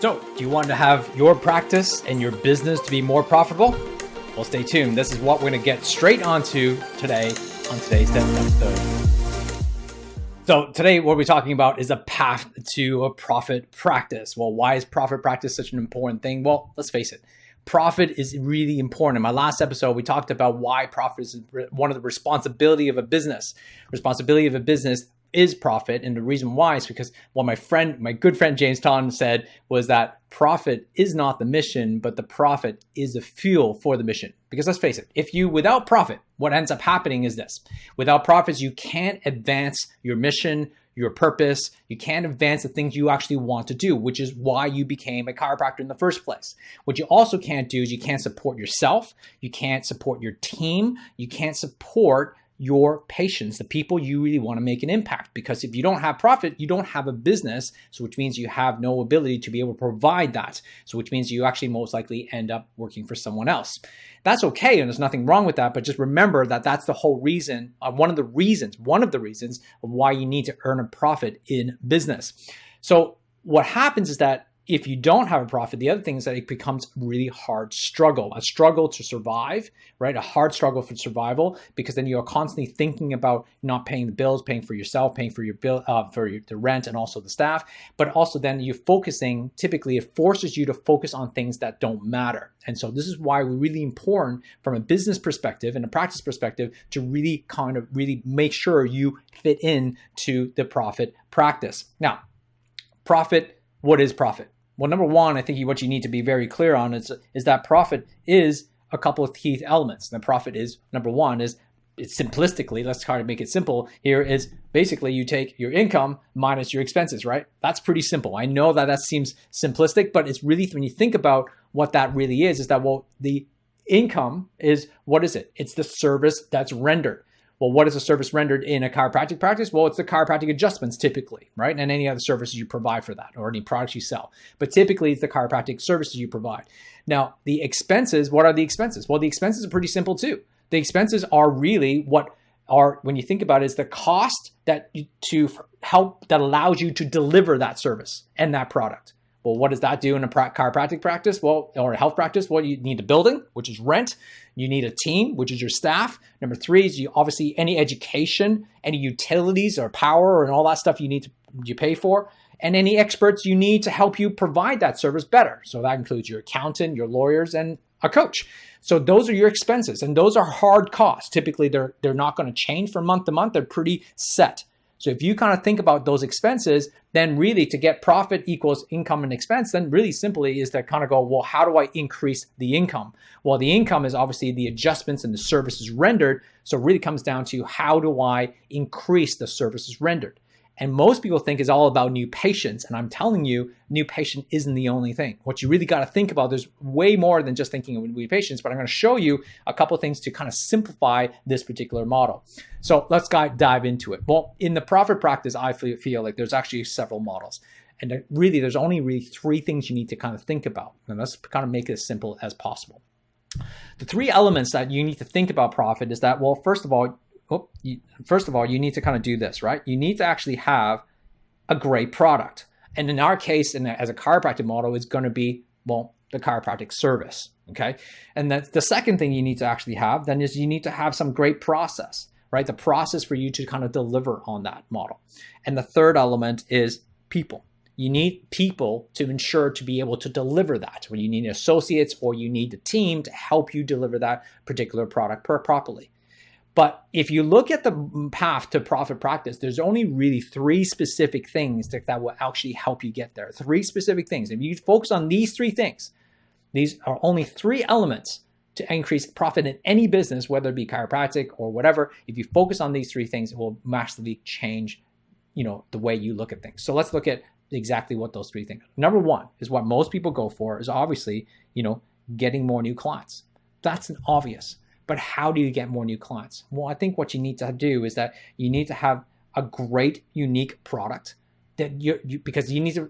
So, do you want to have your practice and your business to be more profitable? Well, stay tuned. This is what we're going to get straight onto today on today's episode. So today what we're talking about is a path to a profit practice. Well, why is profit practice such an important thing? Well, let's face it. Profit is really important. In my last episode, we talked about why profit is one of the responsibility of a business. Responsibility of a business is profit. And the reason why is because what my good friend Jame Tonn said was that profit is not the mission, but the profit is the fuel for the mission. Because let's face it, without profit, what ends up happening is this. Without profits, you can't advance your mission, your purpose. You can't advance the things you actually want to do, which is why you became a chiropractor in the first place. What you also can't do is you can't support yourself. You can't support your team. You can't support your patients, the people you really want to make an impact. Because if you don't have profit, you don't have a business, so which means you have no ability to be able to provide that. So which means you actually most likely end up working for someone else. That's okay, and there's nothing wrong with that, but just remember that that's the whole reason, one of the reasons of why you need to earn a profit in business. So what happens is that if you don't have a profit, the other thing is that it becomes a really hard struggle, a struggle to survive, right? A hard struggle for survival, because then you're constantly thinking about not paying the bills, paying for yourself, paying for your bill, the rent, and also the staff. But also then you're focusing. Typically, it forces you to focus on things that don't matter. And so this is why we're really important from a business perspective and a practice perspective to really make sure you fit into the profit practice. Now, profit. What is profit? Well, number one, I think what you need to be very clear on is that profit is a couple of key elements. And the profit is, number one, it's simplistically, let's try to make it simple here, is basically you take your income minus your expenses, right? That's pretty simple. I know that seems simplistic, but it's really, when you think about what that really is that, well, the income is, what is it? It's the service that's rendered. Well, what is a service rendered in a chiropractic practice? Well, it's the chiropractic adjustments typically, right? And any other services you provide for that or any products you sell. But typically it's the chiropractic services you provide. Now, the expenses, what are the expenses? Well, the expenses are pretty simple too. The expenses are really when you think about it, is the cost that allows you to deliver that service and that product. Well, what does that do in a chiropractic practice? Well, or a health practice? Well, you need a building, which is rent. You need a team, which is your staff. Number three is obviously any education, any utilities or power and all that stuff you pay for, and any experts you need to help you provide that service better. So that includes your accountant, your lawyers, and a coach. So those are your expenses, and those are hard costs. Typically, they're not going to change from month to month. They're pretty set. So if you kind of think about those expenses, then really to get profit equals income and expense, then really simply is to kind of go, well, how do I increase the income? Well, the income is obviously the adjustments and the services rendered. So it really comes down to how do I increase the services rendered? And most people think it's all about new patients. And I'm telling you, new patient isn't the only thing. What you really got to think about, there's way more than just thinking of new patients, but I'm going to show you a couple of things to kind of simplify this particular model. So let's dive into it. Well, in the profit practice, I feel like there's actually several models. And really, there's only three things you need to kind of think about. And let's kind of make it as simple as possible. The three elements that you need to think about profit is that, well, first of all, you need to kind of do this, right? You need to actually have a great product. And in our case, as a chiropractic model, it's going to be, well, the chiropractic service, okay? And the second thing you need to actually have then is you need to have some great process, right? The process for you to kind of deliver on that model. And the third element is people. You need people to ensure to be able to deliver that. When you need associates or you need a team to help you deliver that particular product properly. But if you look at the path to profit practice, there's only really three specific things that will actually help you get there. Three specific things. If you focus on these three things, these are only three elements to increase profit in any business, whether it be chiropractic or whatever. If you focus on these three things, it will massively change, the way you look at things. So let's look at exactly what those three things are. Number one is what most people go for is obviously, getting more new clients. That's an obvious. But how do you get more new clients? Well, I think what you need to do is that you need to have a great, unique product that because you need to,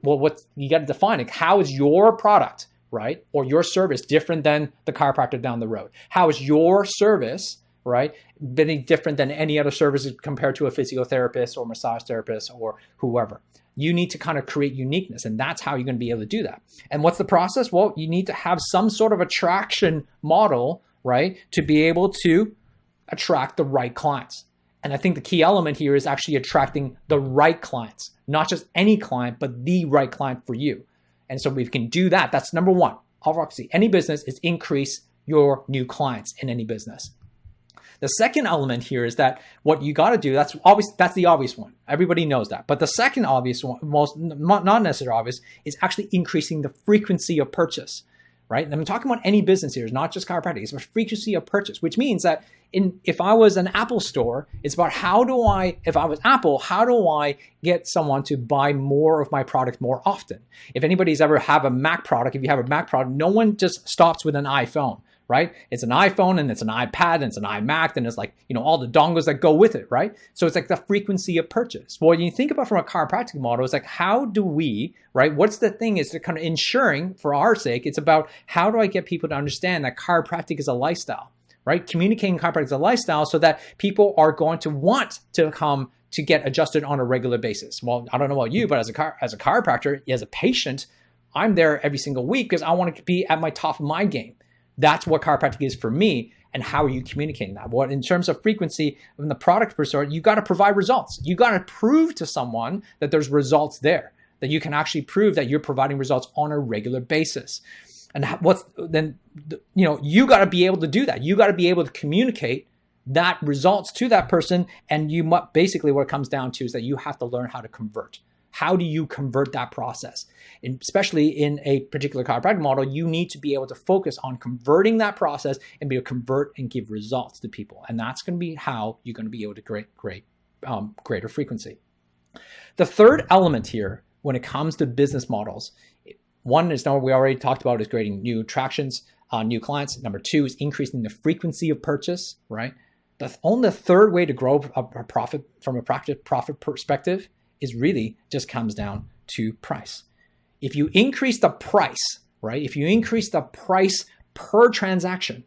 you got to define it. How is your product, right? Or your service different than the chiropractor down the road? How is your service, right, very different than any other services compared to a physiotherapist or massage therapist or whoever? You need to kind of create uniqueness, and that's how you're going to be able to do that. And what's the process? Well, you need to have some sort of attraction model, right, to be able to attract the right clients. And I think the key element here is actually attracting the right clients, not just any client, but the right client for you. And so we can do that. That's number one. Obviously, any business is increase your new clients in any business. The second element here is that what you got to do, that's the obvious one. Everybody knows that. But the second obvious one, most not necessarily obvious, is actually increasing the frequency of purchase, right? And I'm talking about any business here. It's not just chiropractic. It's a frequency of purchase, which means that if I was an Apple store, it's about if I was Apple, how do I get someone to buy more of my product more often? If anybody's ever have a Mac product, if you have a Mac product, no one just stops with an iPhone. Right? It's an iPhone and it's an iPad and it's an iMac and it's like, all the dongles that go with it, right? So it's like the frequency of purchase. Well, when you think about from a chiropractic model, it's like, how do we, right? What's the thing is to kind of ensuring for our sake, it's about how do I get people to understand that chiropractic is a lifestyle, right? Communicating chiropractic is a lifestyle so that people are going to want to come to get adjusted on a regular basis. Well, I don't know about you, but as a chiropractor, as a patient, I'm there every single week because I want to be at my top of my game. That's what chiropractic is for me. And how are you communicating that? Well, in terms of frequency in the product pursuit, you got to provide results. You got to prove to someone that there's results there, that you can actually prove that you're providing results on a regular basis. And you got to be able to do that. You got to be able to communicate that results to that person. And basically what it comes down to is that you have to learn how to convert. How do you convert that process? And especially in a particular chiropractic model, you need to be able to focus on converting that process and be able to convert and give results to people. And that's going to be how you're going to be able to create greater frequency. The third element here, when it comes to business models, one is we already talked about is creating new attractions, new clients. Number two is increasing the frequency of purchase, right? Only the third way to grow a profit from a profit perspective is really just comes down to price. If you increase the price, right? If you increase the price per transaction,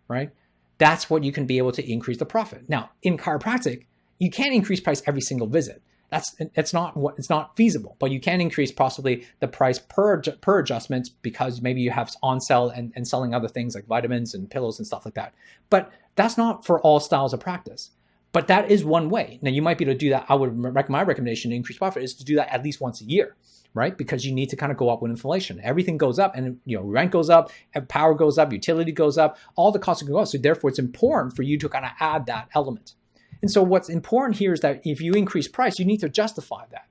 right? That's what you can be able to increase the profit. Now, in chiropractic, you can't increase price every single visit. It's not feasible, but you can increase possibly the price per adjustment because maybe you have on sale and selling other things like vitamins and pillows and stuff like that. But that's not for all styles of practice. But that is one way. Now, you might be able to do that. My recommendation to increase profit is to do that at least once a year, right? Because you need to kind of go up with inflation. Everything goes up and rent goes up, power goes up, utility goes up, all the costs go up. So therefore, it's important for you to kind of add that element. And so what's important here is that if you increase price, you need to justify that.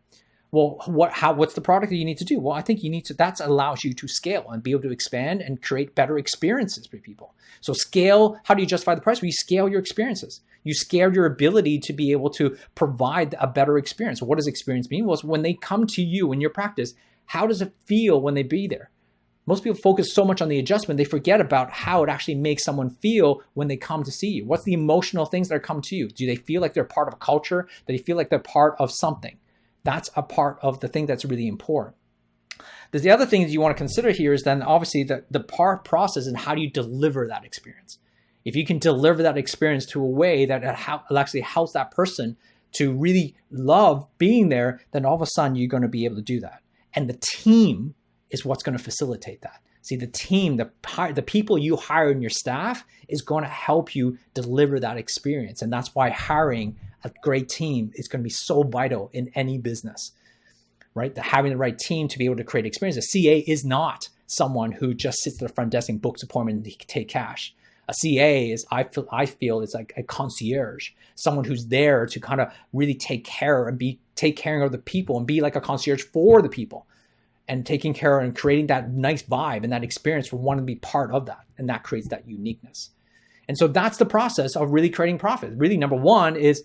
Well, what's the product that you need to do? Well, I think that allows you to scale and be able to expand and create better experiences for people. So scale, how do you justify the price? Well, you scale your experiences. You scale your ability to be able to provide a better experience. What does experience mean? Well, it's when they come to you in your practice, how does it feel when they be there? Most people focus so much on the adjustment, they forget about how it actually makes someone feel when they come to see you. What's the emotional things that come to you? Do they feel like they're part of a culture? Do they feel like they're part of something? That's a part of the thing that's really important. There's the other thing that you want to consider here is then obviously the process and how do you deliver that experience. If you can deliver that experience to a way that it actually helps that person to really love being there, then all of a sudden you're going to be able to do that. And the team is what's going to facilitate that. See, the team, the people you hire in your staff is going to help you deliver that experience. And that's why hiring a great team is going to be so vital in any business, right? Having the right team to be able to create experience. A CA is not someone who just sits at the front desk and books appointment and take cash. A CA is, I feel, is like a concierge, someone who's there to kind of really take care of the people and be like a concierge for the people and taking care and creating that nice vibe and that experience for one to be part of that. And that creates that uniqueness. And so that's the process of really creating profit. Really, number one is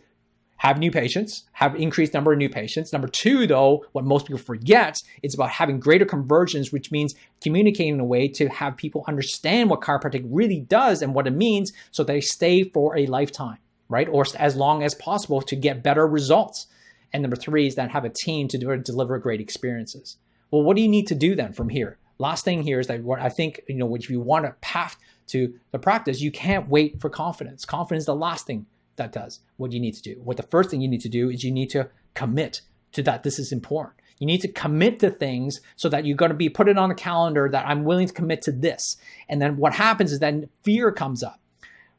have new patients, have increased number of new patients. Number two, though, what most people forget, it's about having greater conversions, which means communicating in a way to have people understand what chiropractic really does and what it means so they stay for a lifetime, right? Or as long as possible to get better results. And number three is then have a team to deliver great experiences. Well, what do you need to do then from here? Last thing here is that what I think, if you want a path to the practice, you can't wait for confidence. Confidence is the last thing that does what you need to do. What the first thing you need to do is you need to commit to that this is important. You need to commit to things so that you're going to be put it on the calendar that I'm willing to commit to this. And then what happens is then fear comes up,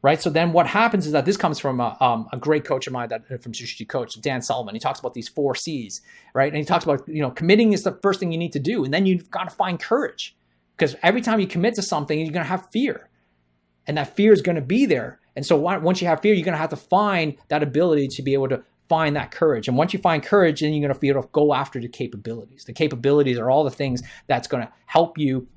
right? So then what happens is that this comes from a great coach of mine, from Strategic Coach, Dan Sullivan. He talks about these 4 C's, right? And he talks about, committing is the first thing you need to do. And then you've got to find courage, because every time you commit to something, you're going to have fear, and that fear is going to be there. And so once you have fear, you're going to have to find that ability to be able to find that courage. And once you find courage, then you're going to be able to go after the capabilities. The capabilities are all the things that's going to help you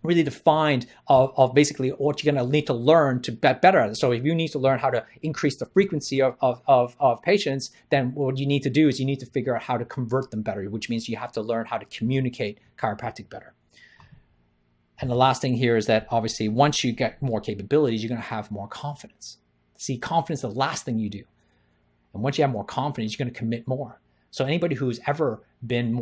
really define of basically what you're going to need to learn to get better at it. So if you need to learn how to increase the frequency of patients, then what you need to do is you need to figure out how to convert them better, which means you have to learn how to communicate chiropractic better. And the last thing here is that obviously once you get more capabilities, you're going to have more confidence. See, confidence is the last thing you do. And once you have more confidence, you're going to commit more. So anybody who's ever been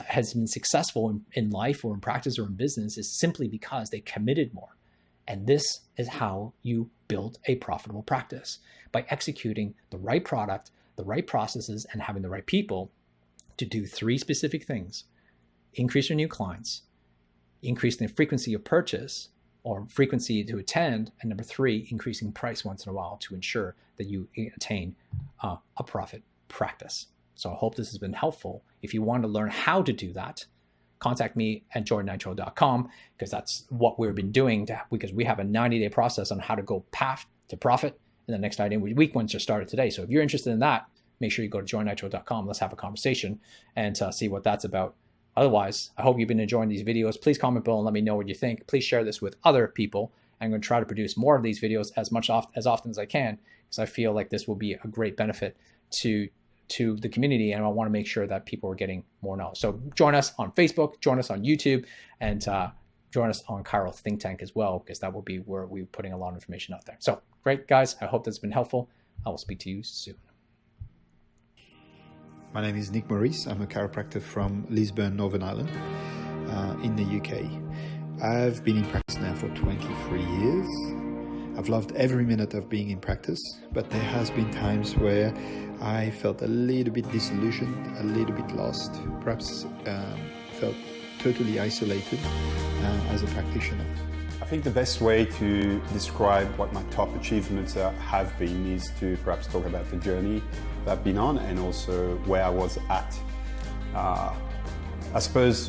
has been successful in life or in practice or in business is simply because they committed more. And this is how you build a profitable practice, by executing the right product, the right processes, and having the right people to do 3 specific things: increase your new clients, increase the frequency of purchase or frequency to attend, and number 3, increasing price once in a while to ensure that you attain a profit practice. So I hope this has been helpful. If you want to learn how to do that, contact me at jordanitro.com, because that's what we've been doing, because we have a 90-day process on how to go path to profit in the next 90 week once you started today. So if you're interested in that, make sure you go to jordanitro.com. Let's have a conversation and see what that's about. Otherwise, I hope you've been enjoying these videos. Please comment below and let me know what you think. Please share this with other people. I'm going to try to produce more of these videos as often as I can, because I feel like this will be a great benefit to the community, and I want to make sure that people are getting more knowledge. So join us on Facebook, join us on YouTube, and join us on Chiro Think Tank as well, because that will be where we're putting a lot of information out there. So great, guys. I hope that's been helpful. I will speak to you soon. My name is Nick Maurice. I'm a chiropractor from Lisburn, Northern Ireland, in the UK. I've been in practice now for 23 years. I've loved every minute of being in practice, but there has been times where I felt a little bit disillusioned, a little bit lost, perhaps felt totally isolated as a practitioner. I think the best way to describe what my top achievements have been is to perhaps talk about the journey that I've been on and also where I was at. I suppose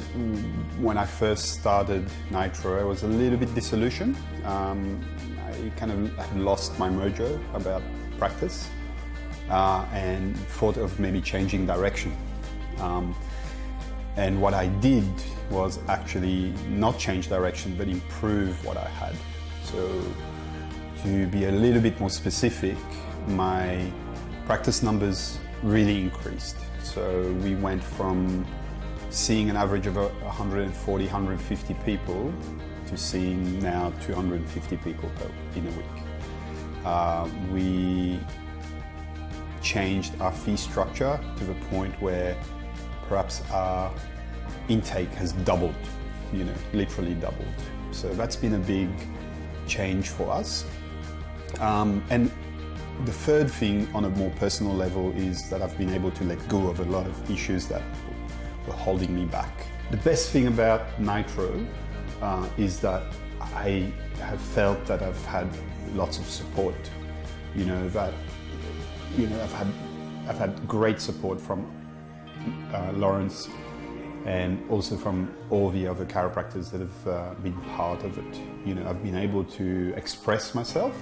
when I first started Nitro, I was a little bit disillusioned. I kind of had lost my mojo about practice and thought of maybe changing direction. And what I did was actually not change direction, but improve what I had. So to be a little bit more specific, my practice numbers really increased. So we went from seeing an average of 140, 150 people to seeing now 250 people in a week. We changed our fee structure to the point where perhaps our intake has doubled, literally doubled. So that's been a big change for us. And the third thing on a more personal level is that I've been able to let go of a lot of issues that were holding me back. The best thing about Nitro is that I have felt that I've had lots of support. I've had great support from Laurence and also from all the other chiropractors that have been part of it. I've been able to express myself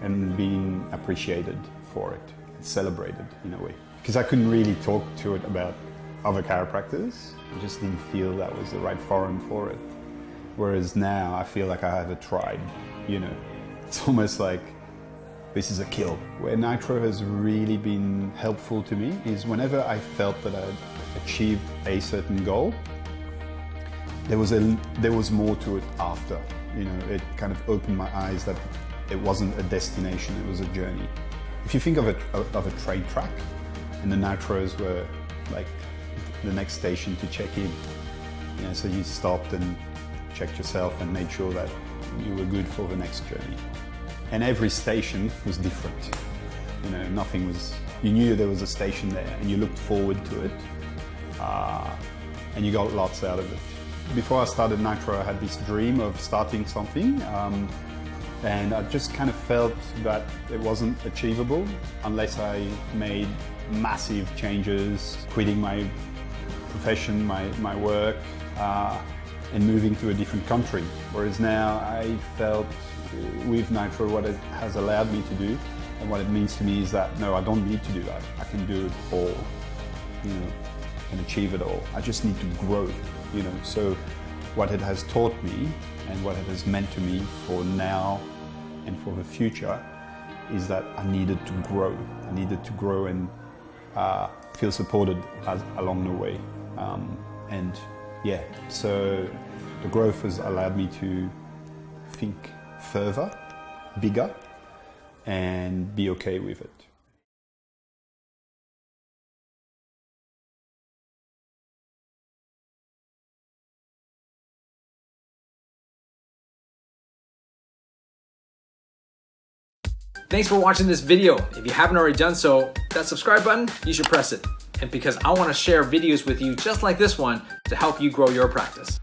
and been appreciated for it, celebrated in a way. Because I couldn't really talk to it about other chiropractors. I just didn't feel that was the right forum for it. Whereas now I feel like I have a tribe, It's almost like this is a kill. Where Nitro has really been helpful to me is whenever I felt that I'd achieved a certain goal, there was more to it after. It kind of opened my eyes that it wasn't a destination, it was a journey. If you think of a train track, and the Nitros were like the next station to check in, so you stopped and checked yourself and made sure that you were good for the next journey. And every station was different. You knew there was a station there and you looked forward to it. and you got lots out of it. Before I started Nitro, I had this dream of starting something, and I just kind of felt that it wasn't achievable unless I made massive changes, quitting my profession, my work, and moving to a different country. Whereas now I felt with Nitro what it has allowed me to do and what it means to me is that no, I don't need to do that. I can do it all, you know, I can achieve it all. I just need to grow, you know. So what it has taught me and what it has meant to me for now and for the future is that I needed to grow. I needed to grow and feel supported along the way. And yeah, so the growth has allowed me to think further, bigger, and be okay with it. Thanks for watching this video. If you haven't already done so, that subscribe button, you should press it. And because I want to share videos with you just like this one to help you grow your practice.